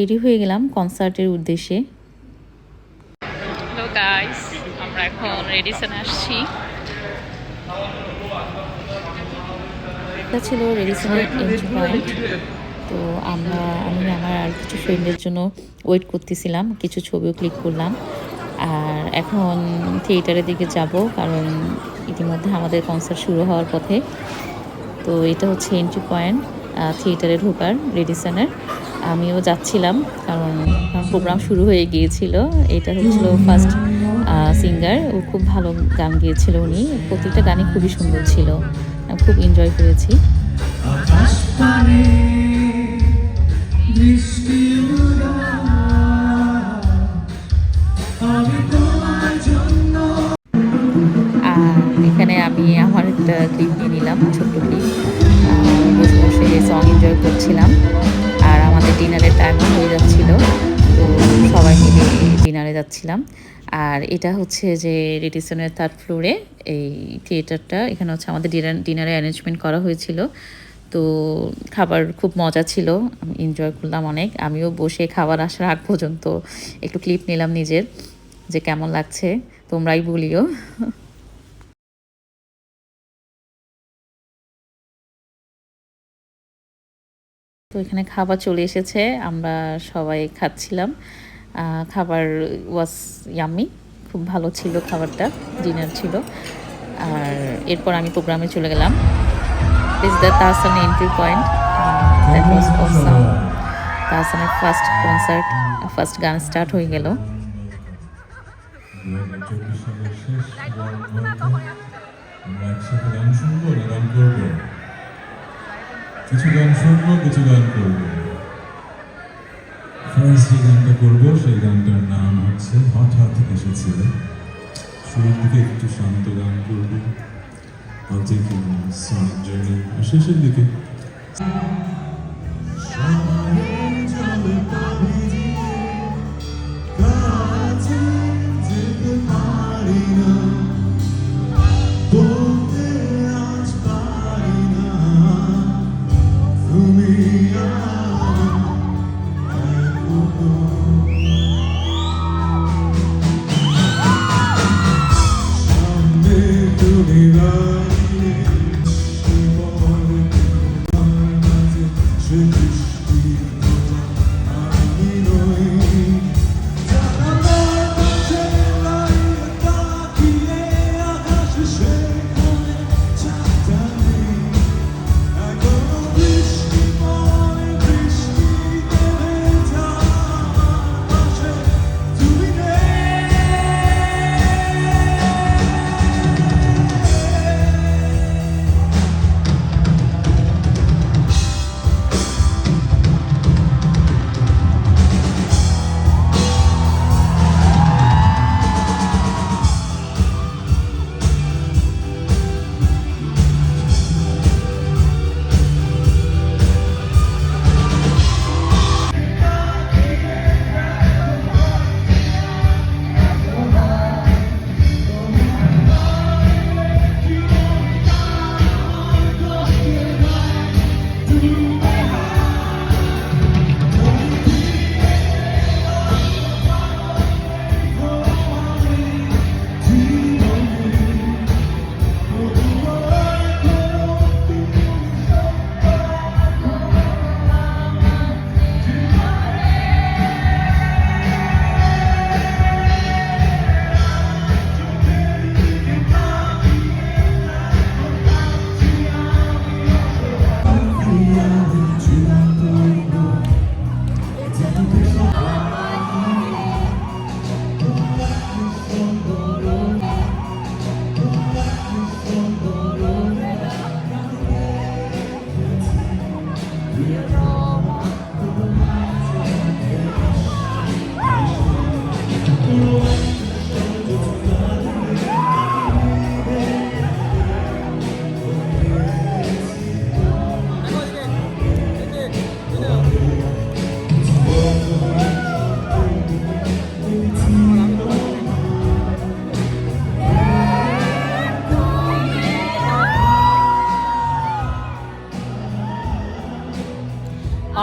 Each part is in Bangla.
রেডি হয়ে গেলাম কনসার্টের উদ্দেশ্যে। হ্যালো গাইস, আমরা এখন রেডিসনে আসছি। এটা ছিল রেডিসনের এন্ট্রি পয়েন্ট। তো আমি আমার আর কিছু ফ্রেন্ডের জন্য ওয়েট করতেছিলাম, কিছু ছবিও ক্লিক করলাম। আর এখন থিয়েটারের দিকে যাব, কারণ ইতিমধ্যে আমাদের কনসার্ট শুরু হওয়ার পথে। তো এটা হচ্ছে এন্ট্রি পয়েন্ট থিয়েটারে ঢোকার রেডিসনের। আমিও যাচ্ছিলাম, কারণ প্রোগ্রাম শুরু হয়ে গিয়েছিল। এটা হচ্ছিল ফার্স্ট সিঙ্গার, ও খুব ভালো গান গিয়েছিল উনি। প্রত্যেকটা গানই খুবই সুন্দর ছিল, আমি খুব এনজয় করেছি। আর এখানে আমি আমার একটা ক্লিপ নিয়ে নিলাম, ছোট্ট ক্লিপ। বসে বসে সং এনজয় করছিলাম। আর আমাদের ডিনারের টাইমও হয়ে যাচ্ছিল, তো সবাই মিলে ডিনারে যাচ্ছিলাম। আর এটা হচ্ছে যে রেডিসনের 3rd ফ্লোরে এই থিয়েটারটা। এখানে হচ্ছে আমাদের ডিনারে অ্যারেঞ্জমেন্ট করা হয়েছিল। তো খাবার খুব মজা ছিল, আমি এনজয় করলাম অনেক। আমিও বসে খাবার আসার আগ পর্যন্ত একটু ক্লিপ নিলাম নিজের, যে কেমন লাগছে তোমরাই বলিও। তো এখানে খাবার চলে এসেছে, আমরা সবাই খাচ্ছিলাম। খাবার ওয়াজ ইয়াম্মি, খুব ভালো ছিল খাবারটা, ডিনার ছিল। আর এরপর আমি প্রোগ্রামে চলে গেলাম। This the Tahsan entry point, that was awesome. তাহসানের ফার্স্ট কনসার্ট, ফার্স্ট গান স্টার্ট হয়ে গেল। কিছু গান শুনবো, কিছু গান করবো। ফার্স্ট যে গানটা করবো সেই গানটার নাম হচ্ছে হঠাৎ এসেছিল। শুরুর দিকে একটু শান্ত গান করবো, সনিক জার্নি, আর শেষের দিকে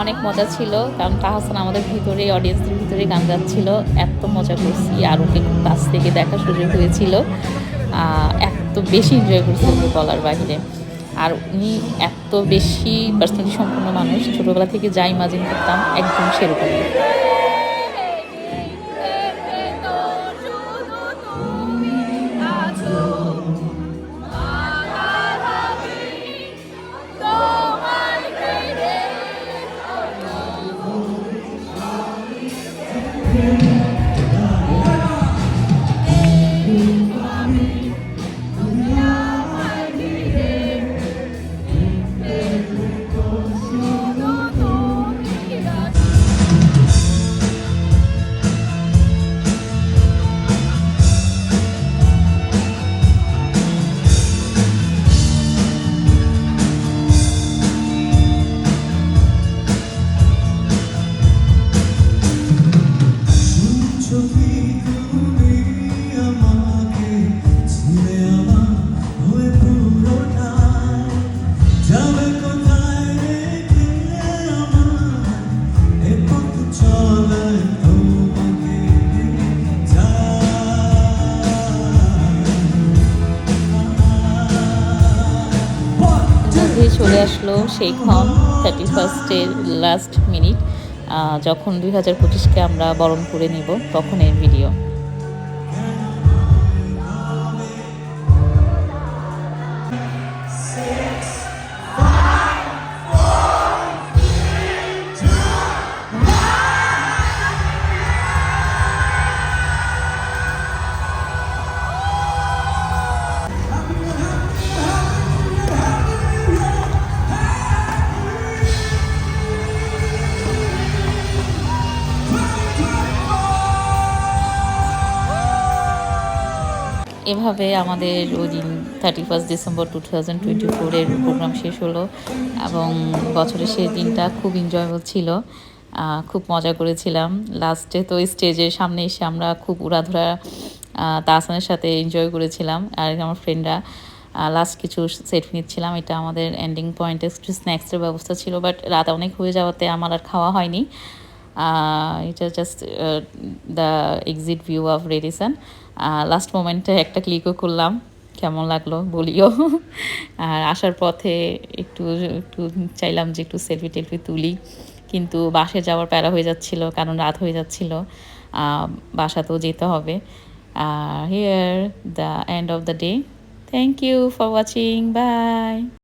অনেক মজা ছিল, কারণ তাহসান আমাদের ভিতরে, অডিয়েন্সদের ভিতরে গান গাচ্ছিল। এত মজা করছি, আর ওকে খুব কাছ থেকে দেখার সুযোগ হয়েছিল। এত বেশি এনজয় করছি বলার বাহিরে। আর উনি এত বেশি পার্সোনালিটি সম্পন্ন মানুষ, ছোটোবেলা থেকে যা ইমাজিন করতাম একদম সেরকমই। চলে আসলো সেই ক্ষণ 31st-এর লাস্ট মিনিট, যখন 2025-কে আমরা বরণ করে নিব, তখন এর ভিডিও। এভাবে আমাদের ওই দিন 31 ডিসেম্বর 2024-এর প্রোগ্রাম শেষ হলো, এবং বছরের শেষ দিনটা খুব এনজয়েবল ছিল। খুব মজা করেছিলাম। লাস্টে তো স্টেজের সামনে এসে আমরা খুব উড়াধুরা তাহসানের সাথে এনজয় করেছিলাম, আর আমার ফ্রেন্ডরা লাস্ট কিছু সেট নিচ্ছিলাম। এটা আমাদের এন্ডিং পয়েন্টে একটু স্ন্যাক্সের ব্যবস্থা ছিল, বাট রাত অনেক হয়ে যাওয়াতে আমার আর খাওয়া হয়নি। এটা just the exit view of Radisson. Last মোমেন্টে একটা ক্লিকও করলাম, কেমন লাগলো বলিও। আর আসার পথে একটু একটু চাইলাম যে একটু সেলফি টেলফি তুলি, কিন্তু বাসে যাওয়ার প্যারা হয়ে যাচ্ছিল, কারণ রাত হয়ে যাচ্ছিল, বাসাতেও যেতে হবে। Here the end of the day. Thank you for watching, by.